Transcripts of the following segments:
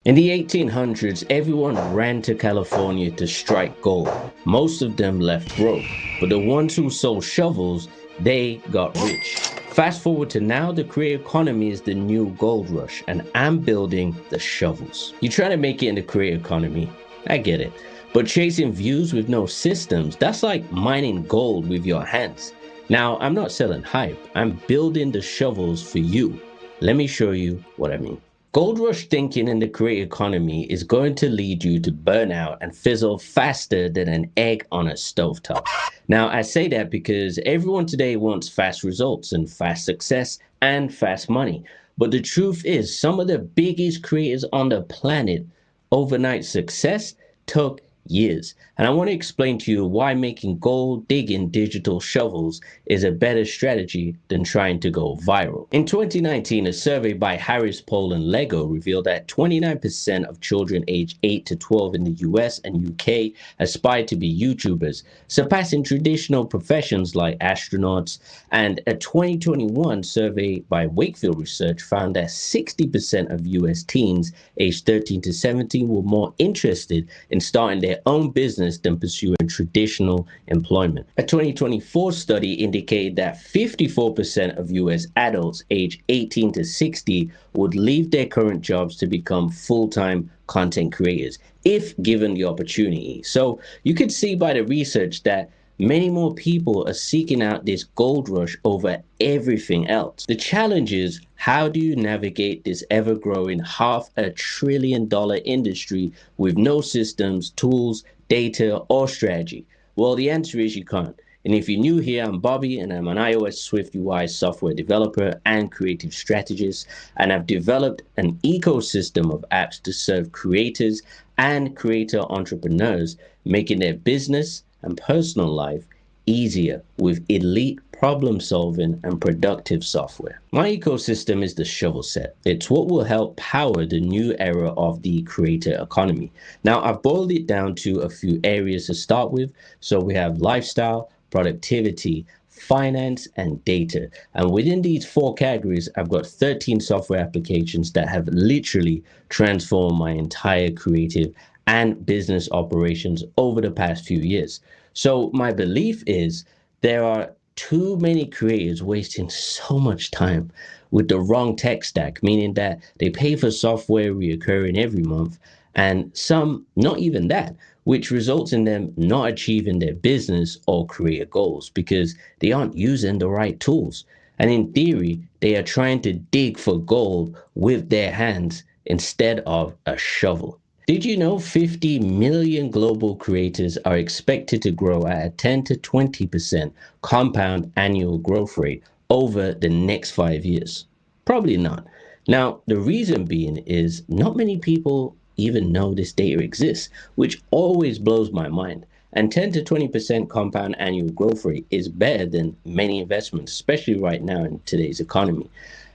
In the 1800s, everyone ran to California to strike gold. Most of them left broke, but the ones who sold shovels, they got rich. Fast forward to now, the creator economy is the new gold rush, and I'm building the shovels. You're trying to make it in the creator economy, I get it. But chasing views with no systems, that's like mining gold with your hands. Now, I'm not selling hype, I'm building the shovels for you. Let me show you what I mean. Gold rush thinking in the creator economy is going to lead you to burnout and fizzle faster than an egg on a stovetop. Now, I say that because everyone today wants fast results and fast success and fast money. But the truth is, some of the biggest creators on the planet, overnight success took years. And I want to explain to you why making gold digging digital shovels is a better strategy than trying to go viral. In 2019, a survey by Harris Poll and Lego revealed that 29% of children aged 8 to 12 in the US and UK aspire to be YouTubers, surpassing traditional professions like astronauts. And a 2021 survey by Wakefield Research found that 60% of US teens aged 13 to 17 were more interested in starting their own business than pursuing traditional employment. A 2024 study indicated that 54% of US adults aged 18 to 60 would leave their current jobs to become full-time content creators if given the opportunity. So you could see by the research that many more people are seeking out this gold rush over everything else. The challenge is, how do you navigate this ever-growing $500 billion industry with no systems, tools, data, or strategy? Well, the answer is you can't. And if you're new here, I'm Bobby, and I'm an iOS Swift UI software developer and creative strategist. And I've developed an ecosystem of apps to serve creators and creator entrepreneurs, making their business and personal life easier with elite problem solving and productive software. My ecosystem is the shovel set. It's what will help power the new era of the creator economy. Now, I've boiled it down to a few areas to start with. So we have lifestyle, productivity, finance, and data. And within these four categories, I've got 13 software applications that have literally transformed my entire creative and business operations over the past few years. So my belief is there are too many creators wasting so much time with the wrong tech stack, meaning that they pay for software reoccurring every month, and some not even that, which results in them not achieving their business or career goals because they aren't using the right tools. And in theory, they are trying to dig for gold with their hands instead of a shovel. Did you know 50 million global creators are expected to grow at a 10 to 20% compound annual growth rate over the next 5 years? Probably not. Now, the reason being is not many people even know this data exists, which always blows my mind. And 10 to 20% compound annual growth rate is better than many investments, especially right now in today's economy.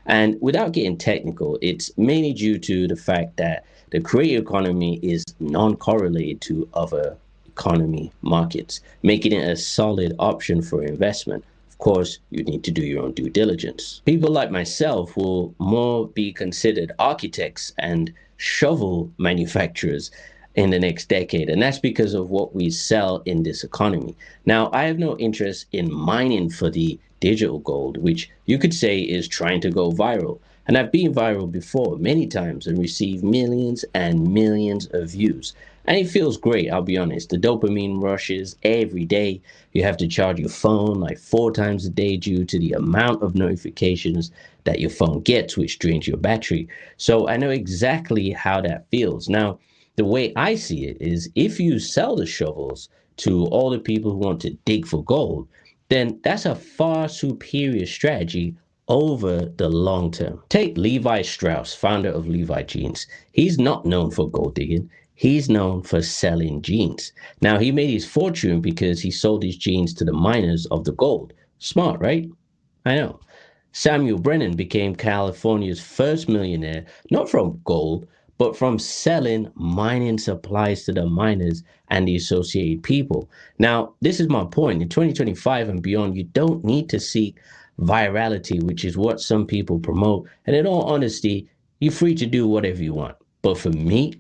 And without getting technical, it's mainly due to the fact that the creator economy is non-correlated to other economy markets, making it a solid option for investment. Of course, you need to do your own due diligence. People like myself will more be considered architects and shovel manufacturers in the next decade, and that's because of what we sell in this economy. Now, I have no interest in mining for the digital gold, which you could say is trying to go viral. And I've been viral before many times and received millions and millions of views. And it feels great, I'll be honest. The dopamine rushes every day. You have to charge your phone like 4 times a day due to the amount of notifications that your phone gets, which drains your battery. So I know exactly how that feels. Now, the way I see it is if you sell the shovels to all the people who want to dig for gold, then that's a far superior strategy over the long term. Take Levi Strauss, founder of Levi Jeans. He's not known for gold digging. He's known for selling jeans. Now, he made his fortune because he sold his jeans to the miners of the gold. Smart, right? I know. Samuel Brennan became California's first millionaire, not from gold, but from selling mining supplies to the miners and the associated people. Now, this is my point. In 2025 and beyond, you don't need to seek virality, which is what some people promote. And in all honesty, you're free to do whatever you want. But for me,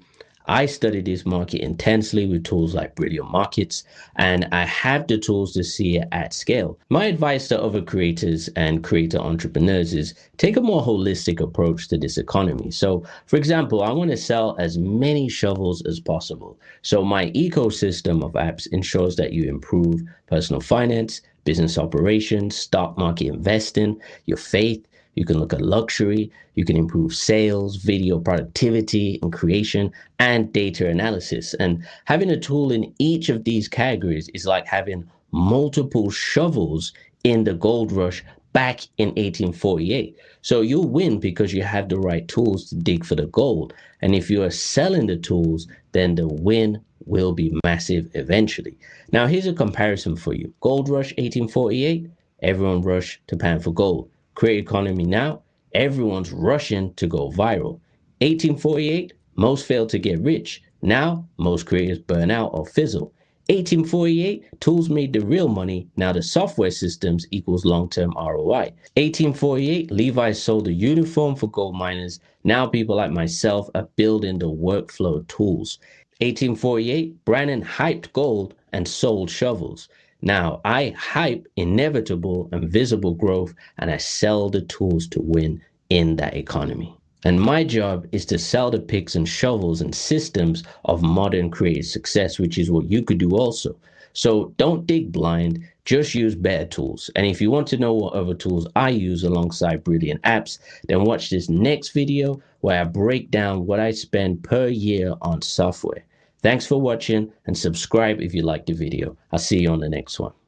I study this market intensely with tools like Brilliant Markets, and I have the tools to see it at scale. My advice to other creators and creator entrepreneurs is take a more holistic approach to this economy. So, for example, I want to sell as many shovels as possible. So, my ecosystem of apps ensures that you improve personal finance, business operations, stock market investing, your faith. You can look at luxury, you can improve sales, video productivity and creation, and data analysis. And having a tool in each of these categories is like having multiple shovels in the gold rush back in 1848. So you'll win because you have the right tools to dig for the gold. And if you are selling the tools, then the win will be massive eventually. Now, here's a comparison for you. Gold rush 1848, everyone rushed to pan for gold. Create economy now, everyone's rushing to go viral. 1848, most fail to get rich. Now, most creators burn out or fizzle. 1848, tools made the real money. Now the software systems equals long-term ROI. 1848, Levi's sold a uniform for gold miners. Now people like myself are building the workflow tools. 1848, Brannon hyped gold and sold shovels. Now I hype inevitable and visible growth, and I sell the tools to win in that economy. And my job is to sell the picks and shovels and systems of modern creative success, which is what you could do also. So don't dig blind, just use better tools. And if you want to know what other tools I use alongside Brilliant Apps, then watch this next video where I break down what I spend per year on software. Thanks for watching and subscribe if you liked the video. I'll see you on the next one.